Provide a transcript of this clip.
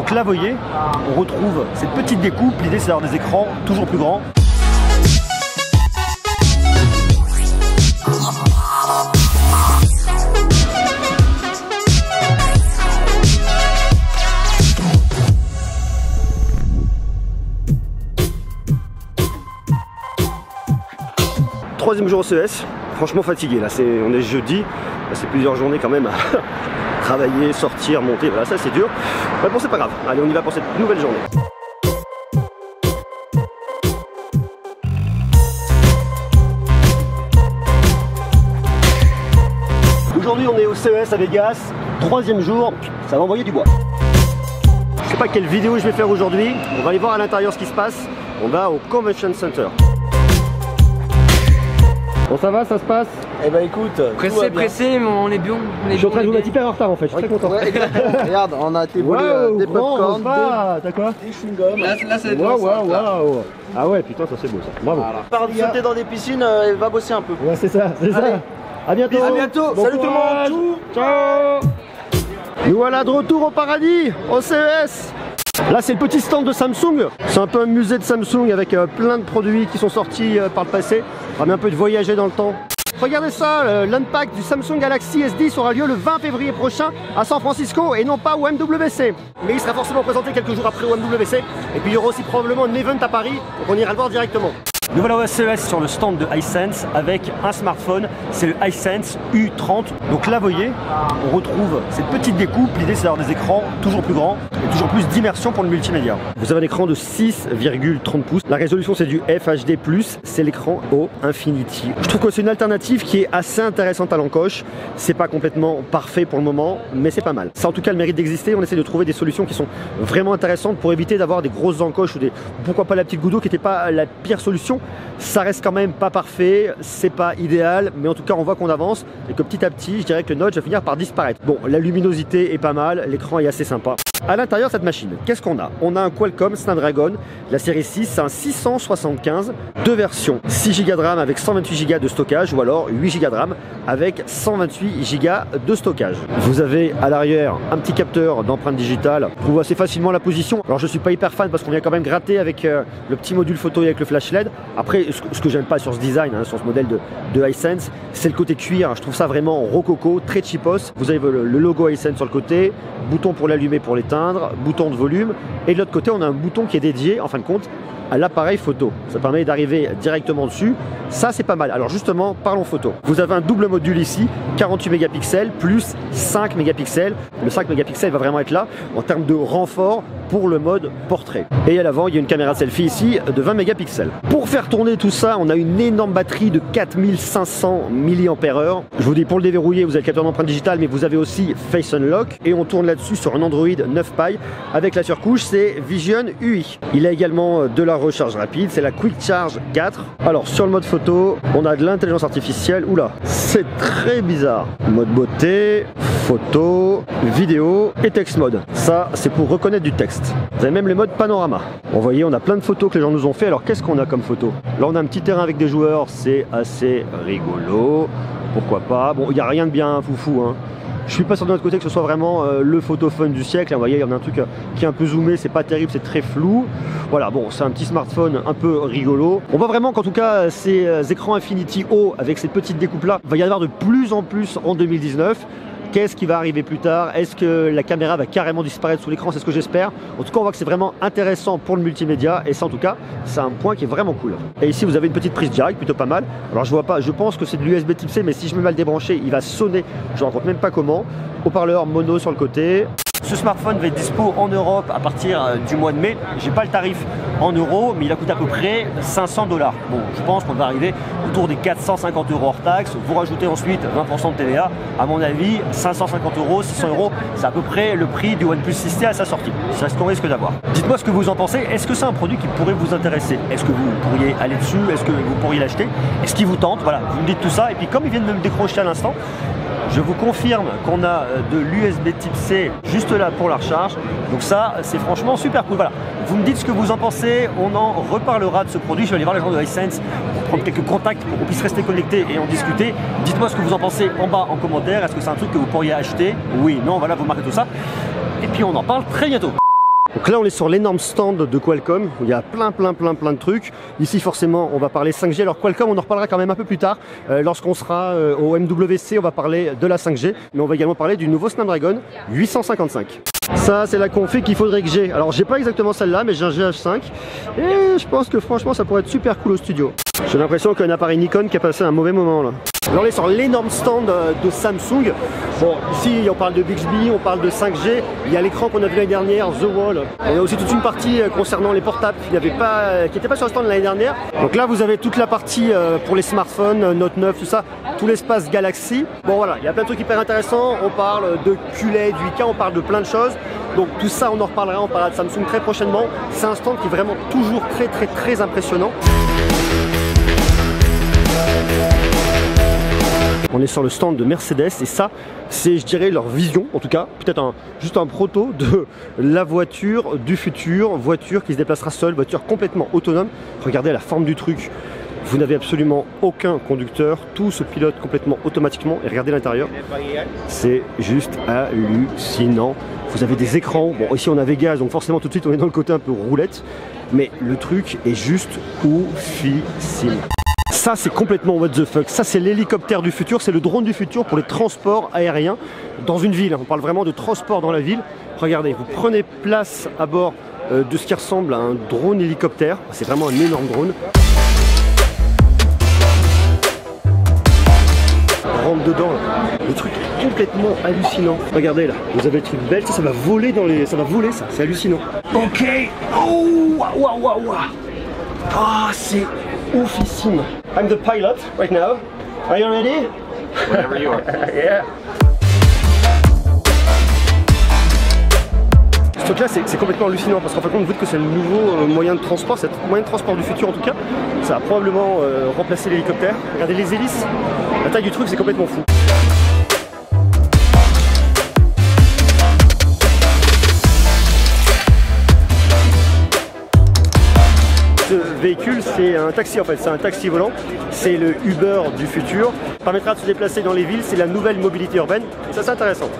Donc là, vous voyez, on retrouve cette petite découpe. L'idée, c'est d'avoir des écrans toujours plus grands. Troisième jour au CES, franchement fatigué. Là, on est jeudi, c'est plusieurs journées quand même à travailler, sortir, monter. Voilà, ça c'est dur. Mais bon, c'est pas grave. Allez, on y va pour cette nouvelle journée. Aujourd'hui, on est au CES à Vegas, troisième jour. Ça va envoyer du bois. Je sais pas quelle vidéo je vais faire aujourd'hui. On va aller voir à l'intérieur ce qui se passe. On va au Convention Center. Bon, ça va, ça se passe? Eh ben écoute, pressé, mais on est bien. Je suis en train de vous mettre hyper en retard en fait, je suis très content. Ouais, regarde, on a été volé des popcorn, t'as quoi? des chewing-gums. Là c'est Waouh. Ah ouais, putain, ça c'est beau ça. Bravo. Voilà. Par de sauter dans des piscines, elle va bosser un peu. Ouais, c'est ça, c'est ça. À bientôt. À bientôt. Bon Salut courage. tout le monde. Ciao. Nous voilà de retour au paradis, au CES. Là, c'est le petit stand de Samsung. C'est un peu un musée de Samsung avec plein de produits qui sont sortis par le passé. Ça permet un peu de voyager dans le temps. Regardez ça, l'unpack du Samsung Galaxy S10 aura lieu le 20 février prochain à San Francisco et non pas au MWC. Mais il sera forcément présenté quelques jours après au MWC. Et puis il y aura aussi probablement un event à Paris, donc on ira le voir directement. Nous voilà au CES sur le stand de Hisense avec un smartphone, c'est le Hisense U30. Donc là, vous voyez, on retrouve cette petite découpe. L'idée, c'est d'avoir des écrans toujours plus grands et toujours plus d'immersion pour le multimédia. Vous avez un écran de 6,30 pouces. La résolution, c'est du FHD+, c'est l'écran au Infinity. Je trouve que c'est une alternative qui est assez intéressante à l'encoche. C'est pas complètement parfait pour le moment, mais c'est pas mal. Ça a en tout cas le mérite d'exister. On essaie de trouver des solutions qui sont vraiment intéressantes pour éviter d'avoir des grosses encoches ou des, pourquoi pas la petite goutte d'eau qui n'était pas la pire solution. Ça reste quand même pas parfait, c'est pas idéal, mais en tout cas on voit qu'on avance et que petit à petit, je dirais que le notch va finir par disparaître. Bon, la luminosité est pas mal, l'écran est assez sympa. À l'intérieur de cette machine, qu'est-ce qu'on a? On a un Qualcomm Snapdragon, la série 6, c'est un 675, deux versions, 6 Go de RAM avec 128 Go de stockage ou alors 8 Go de RAM avec 128 Go de stockage. Vous avez à l'arrière un petit capteur d'empreinte digitale, on voit assez facilement la position. Alors je suis pas hyper fan parce qu'on vient quand même gratter avec le petit module photo et avec le flash LED. Après, ce que j'aime pas sur ce design, sur ce modèle de Hisense, c'est le côté cuir. Je trouve ça vraiment rococo, très cheapos. Vous avez le logo Hisense sur le côté, bouton pour l'allumer, pour l'éteindre, bouton de volume. Et de l'autre côté, on a un bouton qui est dédié, en fin de compte, à l'appareil photo. Ça permet d'arriver directement dessus. Ça, c'est pas mal. Alors justement, parlons photo. Vous avez un double module ici, 48 mégapixels plus 5 mégapixels. Le 5 mégapixels va vraiment être là en termes de renfort pour le mode portrait. Et à l'avant, il y a une caméra de selfie ici de 20 mégapixels. Pour faire tourner tout ça, on a une énorme batterie de 4500 mAh. Je vous dis, pour le déverrouiller, vous avez le capteur d'empreinte digitale, mais vous avez aussi Face Unlock. Et on tourne là-dessus sur un Android 9 Pie avec la surcouche, c'est Vision UI. Il a également de la recharge rapide, c'est la Quick Charge 4. Alors sur le mode photo, on a de l'intelligence artificielle. Oula, c'est très bizarre. Mode beauté, photo, vidéo et text mode. Ça, c'est pour reconnaître du texte. Vous avez même les modes panorama. Bon, vous voyez, on a plein de photos que les gens nous ont fait. Alors qu'est-ce qu'on a comme photo? Là, on a un petit terrain avec des joueurs, c'est assez rigolo. Pourquoi pas? Bon, il n'y a rien de bien foufou, hein. Je suis pas sûr de notre côté que ce soit vraiment le photophone du siècle. Vous voyez, il y en a un truc qui est un peu zoomé, c'est pas terrible, c'est très flou. Voilà, bon, c'est un petit smartphone un peu rigolo. On voit vraiment qu'en tout cas, ces écrans Infinity Haut avec cette petite découpe-là, il va y en avoir de plus en plus en 2019. Qu'est-ce qui va arriver plus tard? Est-ce que la caméra va carrément disparaître sous l'écran? C'est ce que j'espère. En tout cas, on voit que c'est vraiment intéressant pour le multimédia et ça, en tout cas, c'est un point qui est vraiment cool. Et ici, vous avez une petite prise direct, plutôt pas mal. Alors, je vois pas, je pense que c'est de l'USB type C, mais si je me mets à le débrancher, il va sonner. Je ne raconte même pas comment. Haut-parleur mono sur le côté. Ce smartphone va être dispo en Europe à partir du mois de mai. J'ai pas le tarif en euros, mais il a coûté à peu près 500 $. Bon, je pense qu'on va arriver autour des 450 € hors taxe. Vous rajoutez ensuite 20% de TVA. À mon avis, 550 €, 600 €, c'est à peu près le prix du OnePlus 6T à sa sortie. C'est ce qu'on risque d'avoir. Dites-moi ce que vous en pensez. Est-ce que c'est un produit qui pourrait vous intéresser? Est-ce que vous pourriez aller dessus? Est-ce que vous pourriez l'acheter? Est-ce qu'il vous tente? Voilà, vous me dites tout ça. Et puis comme il vient de me décrocher à l'instant, je vous confirme qu'on a de l'USB type C juste là pour la recharge. Donc ça, c'est franchement super cool. Voilà. Vous me dites ce que vous en pensez. On en reparlera de ce produit. Je vais aller voir les gens de Hisense pour prendre quelques contacts pour qu'on puisse rester connectés et en discuter. Dites-moi ce que vous en pensez en bas en commentaire. Est-ce que c'est un truc que vous pourriez acheter? Oui, non, voilà, vous marquez tout ça. Et puis on en parle très bientôt. Donc là on est sur l'énorme stand de Qualcomm, où il y a plein de trucs. Ici forcément on va parler 5G, alors Qualcomm on en reparlera quand même un peu plus tard. Lorsqu'on sera au MWC on va parler de la 5G, mais on va également parler du nouveau Snapdragon 855. Ça c'est la config qu'il faudrait que j'ai. Alors j'ai pas exactement celle-là mais j'ai un GH5 et je pense que franchement ça pourrait être super cool au studio. J'ai l'impression qu'il y a un appareil Nikon qui a passé un mauvais moment là. Alors on est sur l'énorme stand de Samsung. Bon, ici on parle de Bixby, on parle de 5G. Il y a l'écran qu'on a vu l'année dernière, The Wall. On a aussi toute une partie concernant les portables qui n'était pas sur le stand l'année dernière. Donc là vous avez toute la partie pour les smartphones, Note 9, tout ça, tout l'espace Galaxy. Bon voilà, il y a plein de trucs hyper intéressants. On parle de QLED, du 8K, on parle de plein de choses. Donc tout ça on en reparlera, on parlera de Samsung très prochainement. C'est un stand qui est vraiment toujours très impressionnant. On est sur le stand de Mercedes et ça, c'est je dirais leur vision, en tout cas, peut-être juste un proto de la voiture du futur, voiture qui se déplacera seule, voiture complètement autonome. Regardez la forme du truc, vous n'avez absolument aucun conducteur, tout se pilote complètement automatiquement et regardez l'intérieur, c'est juste hallucinant. Vous avez des écrans, bon ici on a Vegas donc forcément tout de suite on est dans le côté un peu roulette, mais le truc est juste oufissime. Ça c'est complètement what the fuck, ça c'est l'hélicoptère du futur, c'est le drone du futur pour les transports aériens dans une ville. On parle vraiment de transport dans la ville. Regardez, vous prenez place à bord de ce qui ressemble à un drone hélicoptère, c'est vraiment un énorme drone. On rentre dedans là. Le truc est complètement hallucinant. Regardez là, vous avez le truc belge, ça va voler dans les. Ça va voler ça, c'est hallucinant. Ok. Oh waouh. Ah c'est oufissime. I'm the pilot right now. Are you ready? Whenever you are. Yeah. Ce truc là c'est complètement hallucinant parce qu'en fait vous dites que c'est le nouveau moyen de transport, c'est le moyen de transport du futur en tout cas. Ça va probablement remplacer l'hélicoptère. Regardez les hélices, la taille du truc c'est complètement fou. Ce véhicule c'est un taxi en fait, c'est un taxi volant, c'est le Uber du futur, permettra de se déplacer dans les villes, c'est la nouvelle mobilité urbaine, et ça c'est intéressant.